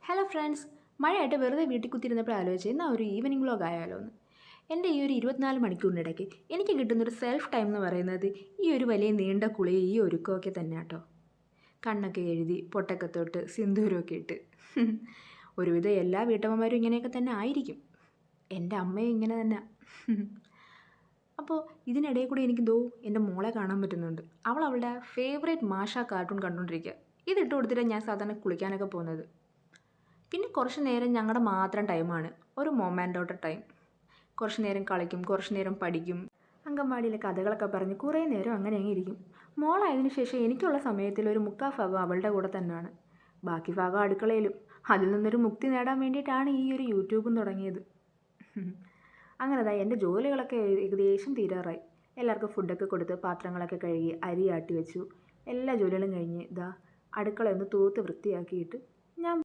Hello friends, മഴയായിട്ട് വെറുതെ വീട്ടിൽ കുത്തിയിരുന്നപ്പോൾ ആലോചിച്ച് എന്നാൽ ഒരു ഈവനിങ് വ്ലോഗ് ആയാലോ എന്ന്. എൻ്റെ ഈ ഒരു 24 മണിക്കൂറിനിടയ്ക്ക് എനിക്ക് കിട്ടുന്നൊരു സെൽഫ് ടൈം എന്ന് പറയുന്നത് ഈ ഒരു വലിയ നീണ്ട കുളിയും ഈ ഒരുക്കമൊക്കെ തന്നെ കേട്ടോ. കണ്ണൊക്കെ എഴുതി പൊട്ടൊക്കെ തൊട്ട് സിന്ദൂരമൊക്കെ ഇട്ട് ഒരുവിധം എല്ലാ വീട്ടമ്മമാരും ഇങ്ങനെയൊക്കെ തന്നെ ആയിരിക്കും. എൻ്റെ അമ്മയും ഇങ്ങനെ തന്നെ. അപ്പോൾ ഇതിനിടയിൽ കൂടി എനിക്ക് എൻ്റെ മോളെ കാണാൻ പറ്റുന്നുണ്ട്. അവൾ അവളുടെ ഫേവറേറ്റ് മാഷ കാർട്ടൂൺ കണ്ടുകൊണ്ടിരിക്കുക. ഇതിട്ട് കൊടുത്തിട്ട് ഞാൻ സാധാരണ കുളിക്കാനൊക്കെ പോകുന്നത്. പിന്നെ കുറച്ച് നേരം ഞങ്ങളുടെ മാത്രം ടൈമാണ്, ഒരു മോം ആൻഡ് ഡോട്ടർ ടൈം. കുറച്ച് നേരം കളിക്കും, കുറച്ച് നേരം പഠിക്കും, അങ്കൻവാടിയിലെ കഥകളൊക്കെ പറഞ്ഞ് കുറേ നേരം അങ്ങനെ അങ്ങ് ഇരിക്കും. മോളായതിനു ശേഷം എനിക്കുള്ള സമയത്തിൽ ഒരു മുക്കാൽ ഭാഗം അവളുടെ കൂടെ തന്നെയാണ്, ബാക്കി ഭാഗം അടുക്കളയിലും. അതിൽ നിന്നൊരു മുക്തി നേടാൻ വേണ്ടിയിട്ടാണ് ഈ ഒരു യൂട്യൂബും തുടങ്ങിയത്. അങ്ങനെ എൻ്റെ ജോലികളൊക്കെ ഏകദേശം തീരാറായി. എല്ലാവർക്കും ഫുഡൊക്കെ കൊടുത്ത് പാത്രങ്ങളൊക്കെ കഴുകി അരി ആട്ടി വെച്ചു. എല്ലാ ജോലികളും കഴിഞ്ഞ് അടുക്കളയൊന്ന് തൂത്ത് വൃത്തിയാക്കിയിട്ട് ഞാൻ